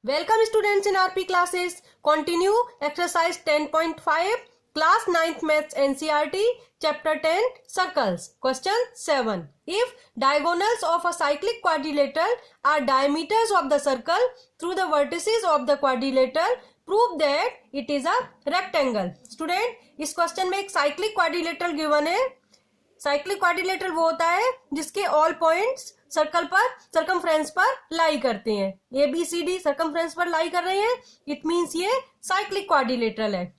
Welcome students in RP classes. Continue exercise 10.5 class 9th maths NCERT chapter 10 circles. Question 7. If diagonals of a cyclic quadrilateral are diameters of the circle through the vertices of the quadrilateral, prove that it is a rectangle. Student, इस question में एक cyclic quadrilateral given है. Cyclic quadrilateral वो होता है जिसके all points circle पर circumference पर लाई करते हैं. A B C D circumference पर लाई कर रहे हैं, इट मींस ये साइक्लिक क्वाड्रिलेटरल है.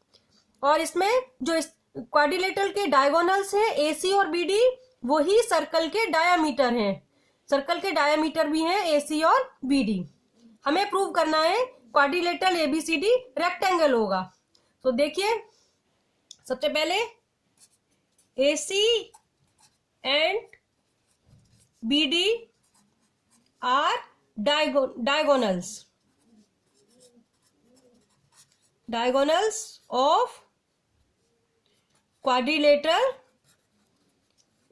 और इसमें जो क्वाड्रिलेटरल के डायगोनल्स हैं ए सी और बी डी, वही सर्कल के डायामीटर हैं. सर्कल के डायामीटर भी हैं ए सी और बी डी. हमें प्रूव करना है quadrilateral A B C D rectangle होगा. तो देखिए, सबसे पहले A C and BD are diagonals of quadrilateral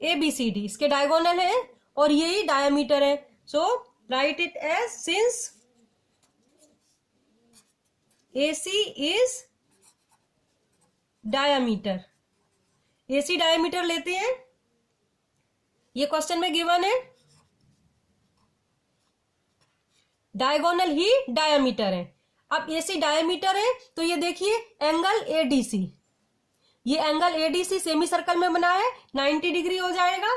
ABCD. इसके डायगोनल है और यही डायमीटर है. So write it as since AC is diameter. AC diameter लेते हैं, ये क्वेश्चन में गिवन है. डायगोनल ही डायमीटर है. अब एसी डायमीटर है तो ये देखिए एंगल एडीसी, ये एंगल एडीसी सेमी सर्कल में बना है, 90 डिग्री हो जाएगा.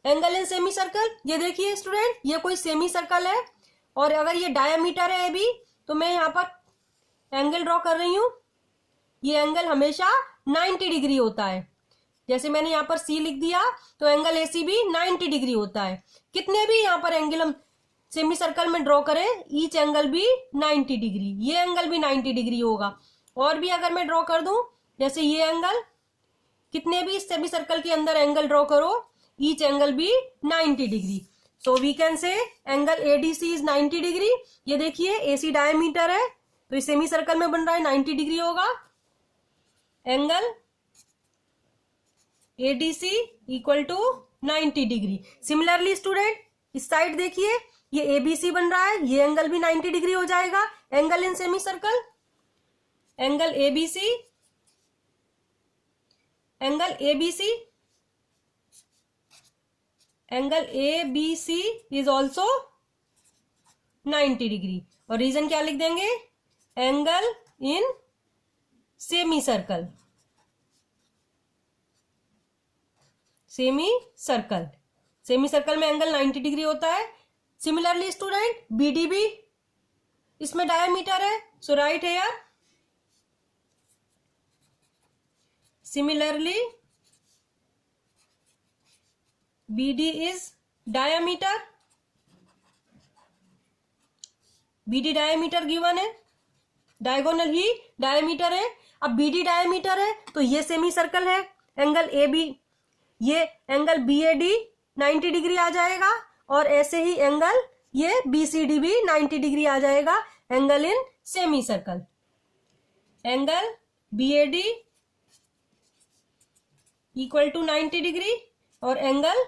एंगल इन सेमी सर्कल, ये देखिए स्टूडेंट, ये कोई सेमी सर्कल है और अगर ये डायमीटर है अभी, तो मैं यहाँ पर एंगल ड्रॉ कर रही हूं. ये एंगल हमेशा 90 डिग्री होता है. जैसे मैंने यहाँ पर सी लिख दिया तो एंगल एसी भी 90 डिग्री होता है. कितने भी यहाँ पर एंगल हम सेमी सर्कल में ड्रॉ करें, ईच एंगल भी 90 डिग्री, ये एंगल भी 90 डिग्री होगा. और भी अगर मैं ड्रॉ कर दूं, जैसे ये एंगल, कितने भी सेमी सर्कल के अंदर एंगल ड्रॉ करो, ईच एंगल भी 90 degree. So we can say angle ADC is 90 degree. ये देखिए एसी डायमीटर है तो इस सेमी सर्कल में बन रहा है, 90 डिग्री होगा. Angle ADC equal to 90 degree. Similarly student, इस साइड देखिए, ये ABC बन रहा है, ये एंगल भी 90 डिग्री हो जाएगा. Angle in semi circle, angle ABC, angle ABC, angle ABC is also 90 degree. और रीजन क्या लिख देंगे, angle in semi circle. Semi circle, semi circle में एंगल 90 डिग्री होता है. सिमिलरली स्टूडेंट, बीडी भी इसमें डायमीटर है, so write here similarly BD is diameter. BD diameter given है, डायगोनल ही डायमीटर है. अब BD डायमीटर है तो ये सेमी सर्कल है, एंगल AB, ये एंगल BAD 90 डिग्री आ जाएगा. और ऐसे ही एंगल ये BCD भी 90 डिग्री आ जाएगा. Angle in semi circle, angle BAD equal to 90 degree और angle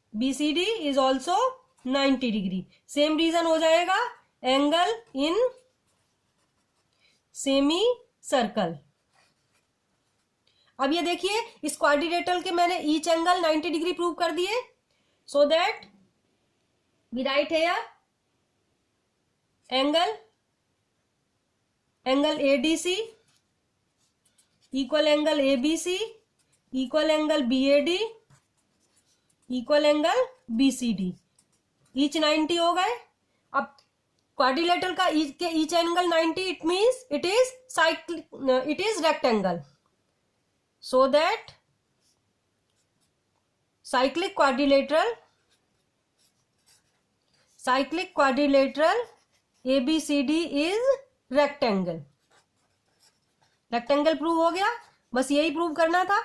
BCD is also 90 degree. Same reason हो जाएगा, एंगल इन सेमी सर्कल. अब ये देखिए, इस क्वाड्रिलेटरल के मैंने ईच एंगल 90 डिग्री प्रूव कर दिए. So that we write here angle ADC equal angle ABC equal angle BAD equal angle BCD. Each 90 हो गए. अब क्वाड्रिलेटरल का each angle 90, it means it is rectangle. So that cyclic quadrilateral ABCD is rectangle. Rectangle prove हो गया, बस यही prove करना था.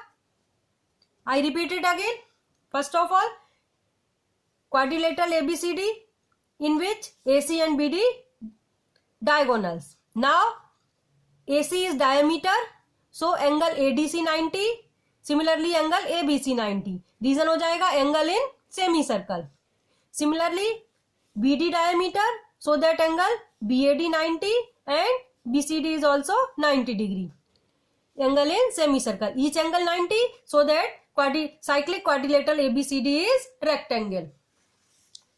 I repeat it again. First of all, quadrilateral ABCD in which AC and BD diagonals. Now AC is diameter, so angle ADC 90, similarly angle ABC 90. Reason हो जाएगा angle in semi circle. Similarly BD diameter so that angle BAD 90 and BCD is also 90 degree. Angle in semicircle. Each angle 90 so that cyclic quadrilateral ABCD is rectangle.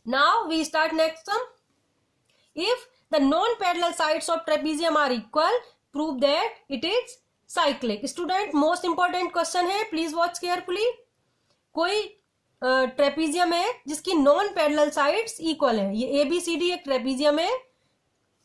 Now we start next sum. If the non-parallel sides of trapezium are equal, prove that it is cyclic. Student, most important question है, please watch carefully. कोई trapezium है जिसकी non parallel sides equal है. ये ABCD एक trapezium है,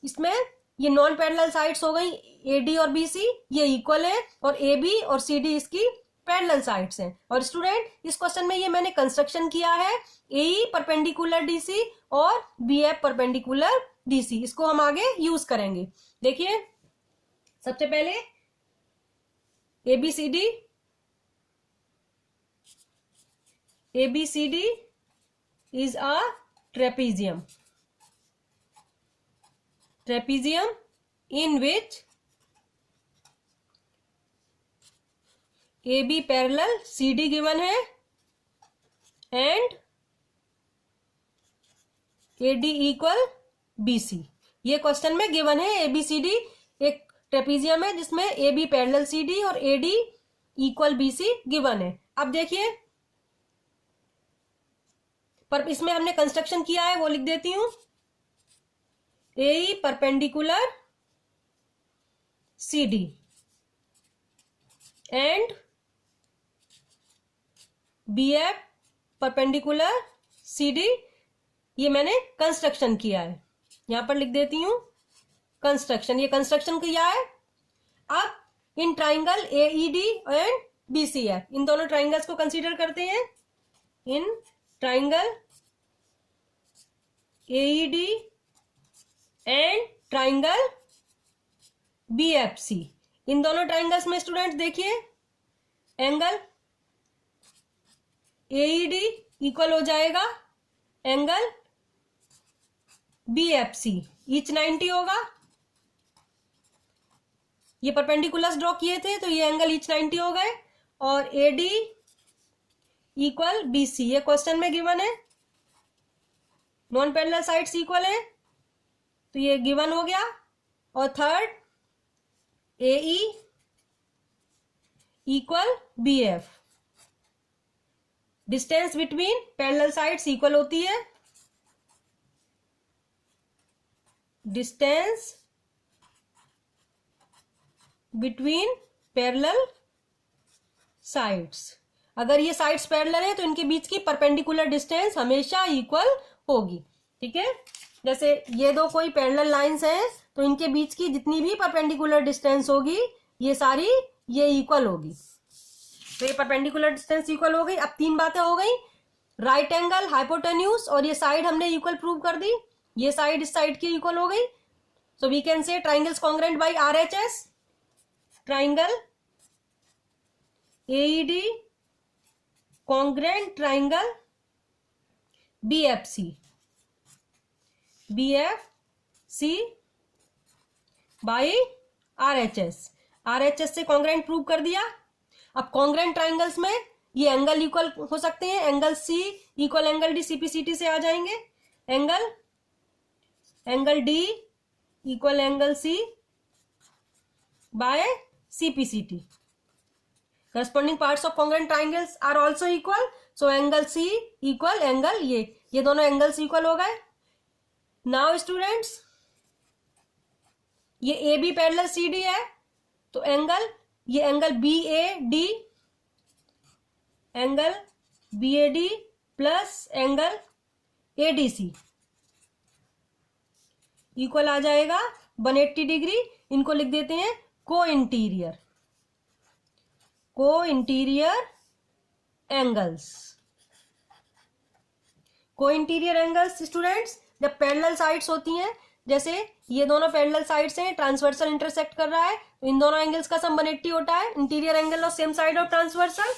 इसमें ये नॉन पैरेलल साइड्स हो गई AD और BC, ये इक्वल है, और AB और CD इसकी पैरेलल साइड्स हैं. और स्टूडेंट, इस क्वेश्चन में ये मैंने कंस्ट्रक्शन किया है AE परपेंडिकुलर DC और BF परपेंडिकुलर DC. इसको हम आगे यूज करेंगे. देखिए, सबसे पहले ABCD is a trapezium in which AB parallel CD given है and AD equal BC. ये क्वेश्चन में गिवन है. ABCD एक ट्रेपीजियम है जिसमें AB पैरेलल CD और AD इक्वल BC गिवन है. अब देखिए, पर इसमें हमने कंस्ट्रक्शन किया है वो लिख देती हूं. AE perpendicular CD and BF perpendicular CD, ये मैंने कंस्ट्रक्शन किया है. यहां पर लिख देती हूं कंस्ट्रक्शन. ये कंस्ट्रक्शन किया है. अब in triangle AED and BCF, इन दोनों ट्राइंगल्स को कंसीडर करते हैं. In triangle AED and triangle BFC, इन दोनों ट्राइंगल्स में स्टूडेंट्स देखिए, एंगल AED इक्वल हो जाएगा एंगल BFC, ईच 90 होगा. ये परपेंडिकुलर्स ड्रॉ किए थे तो ये एंगल ईच 90 हो गए. और AD इक्वल BC, ये क्वेश्चन में गिवन है. नॉन पैरेलल साइड्स इक्वल है तो ये गिवन हो गया. और third, AE equal BF, distance between parallel sides equal होती है. डिस्टेंस बिटवीन पैरेलल साइड्स, अगर ये साइड्स पैरेलल है तो इनके बीच की परपेंडिकुलर डिस्टेंस हमेशा इक्वल होगी. ठीक है, जैसे ये दो कोई पैरेलल लाइंस हैं तो इनके बीच की जितनी भी परपेंडिकुलर डिस्टेंस होगी ये सारी ये इक्वल होगी. तो ये परपेंडिकुलर डिस्टेंस इक्वल हो गई. अब तीन बातें हो गई, राइट एंगल, हाइपोटेन्यूज, और ये साइड हमने इक्वल प्रूव कर दी. ये साइड इस साइड की इक्वल हो गई. So we can say triangles congruent by RHS. Triangle AED congruent triangle BFC by RHS से कॉन्ग्रेंट प्रूव कर दिया. अब कॉन्ग्रेंट ट्राइंगल्स में ये एंगल इक्वल हो सकते हैं. Angle C equal angle D CPCT से आ जाएंगे. Angle D equal angle C by CPCT. corresponding parts of congruent triangles are also equal. so angle C equal angle ये दोनों एंगल्स इक्वल हो गए. नाउ स्टूडेंट्स, ये AB पैरेलल CD है तो ये angle BAD plus angle ADC equal आ जाएगा 180 डिग्री. इनको लिख देते हैं co interior angles. Co interior angles students जब पैरेलल साइड्स होती हैं, जैसे ये दोनों पैरेलल साइड्स हैं, ट्रांसवर्सल इंटरसेक्ट कर रहा है तो इन दोनों एंगल्स का सम 180 होता है. Interior angle of same side of transversal,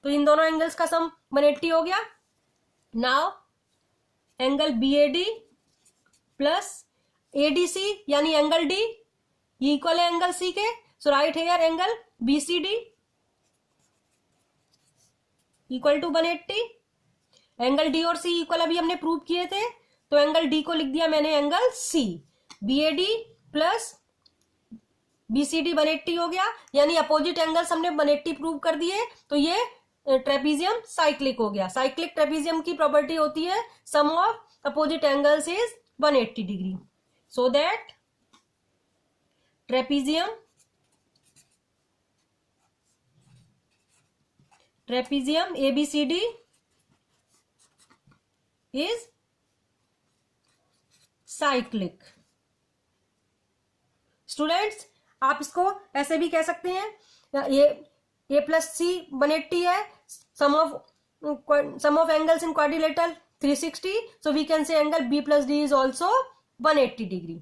तो इन दोनों एंगल्स का सम 180 हो गया. Now angle BAD plus ADC यानी एंगल D इक्वल है एंगल C के. So write here angle BCD equal to 180. Angle D और C इक्वल अभी हमने प्रूव किए थे तो एंगल डी को लिख दिया मैंने angle C. BAD plus BCD 180 हो गया, यानी अपोजिट एंगल्स हमने 180 प्रूव कर दिए। तो ये ट्रेपीजियम साइक्लिक हो गया। साइक्लिक ट्रेपीजियम की प्रॉपर्टी होती है sum of opposite angles is 180 degree, so that trapezium ABCD is cyclic. Students, आप इसको ऐसे भी कह सकते हैं, ये A प्लस सी 180 है, sum of angles in quadrilateral 360, so we can say angle B plus D is also 180 degree.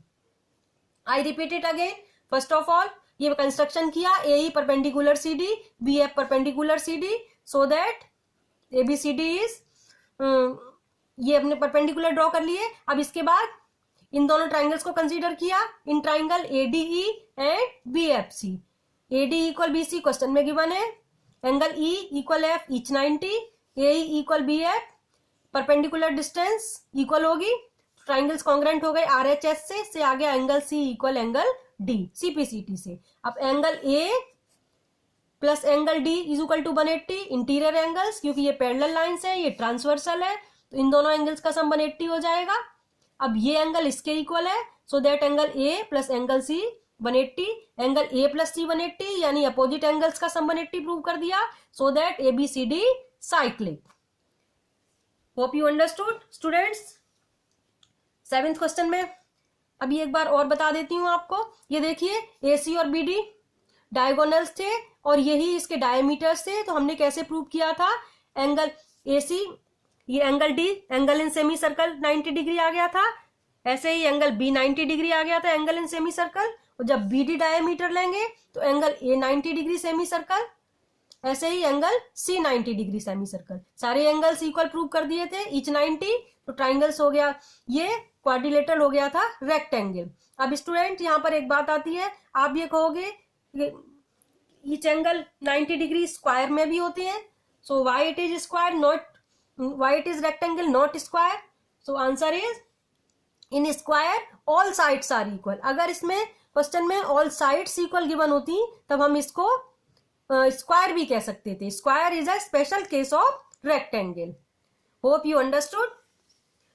I repeat it again. First of all ये कंस्ट्रक्शन किया, AE perpendicular CD, BF perpendicular CD, so that ABCD is, ये अपने perpendicular draw कर लिए। अब इसके बाद इन दोनों ट्राइंगल्स को कंसीडर किया, in triangle ADE and BFC। AD equal BC question में गिवन है, angle E equal F each 90, AE equal BF, perpendicular distance equal होगी, ट्राइंगल्स कॉन्ग्रेंट हो गए RHS से आ गया angle C equal angle D CPCT से। अब angle A plus angle D is equal to 180 interior angles, क्योंकि ये पैरेलल लाइंस है, ये ट्रांसवर्सल है, तो इन दोनों एंगल्स का सम 180 हो जाएगा। अब ये एंगल इसके इक्वल है, so that angle A plus angle C 180, angle A plus C 180, यानी अपोजिट एंगल्स का सम 180 प्रूव कर दिया, सो that ABCD cyclic. Hope you understood students. 7th question में अभी एक बार और बता देती हूं आपको। ये देखिए AC और BD डायगोनल्स थे और यही इसके डायमीटर्स थे, तो हमने कैसे प्रूव किया था, एंगल AC, ये angle D, angle in semi circle 90 degree आ गया था, ऐसे ही एंगल B 90 डिग्री आ गया था एंगल इन सेमी सर्कल, और जब BD डायमीटर लेंगे तो angle A 90 degree semi circle, ऐसे ही angle C 90 degree semi circle. सारे एंगल्स इक्वल प्रूव कर दिए थे ईच 90, तो ट्राइंगल्स हो गया, ये क्वाड्रिलेटरल हो गया था रेक्टेंगल। अब स्टूडेंट यहाँ पर एक बात आती है, आप ये कहोगे ईच एंगल 90 डिग्री स्क्वायर में भी होते हैं, so why it is square not, why it is rectangle not square, so answer is in square all sides are equal. अगर इसमें क्वेश्चन में ऑल साइड्स इक्वल गिवन होती तब हम इसको स्क्वायर भी कह सकते थे। Square is a special case of rectangle. Hope you understood.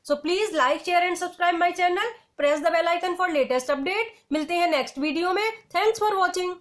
So please like, share and subscribe my channel, press the bell icon for latest update. मिलते हैं नेक्स्ट वीडियो में। Thanks for watching.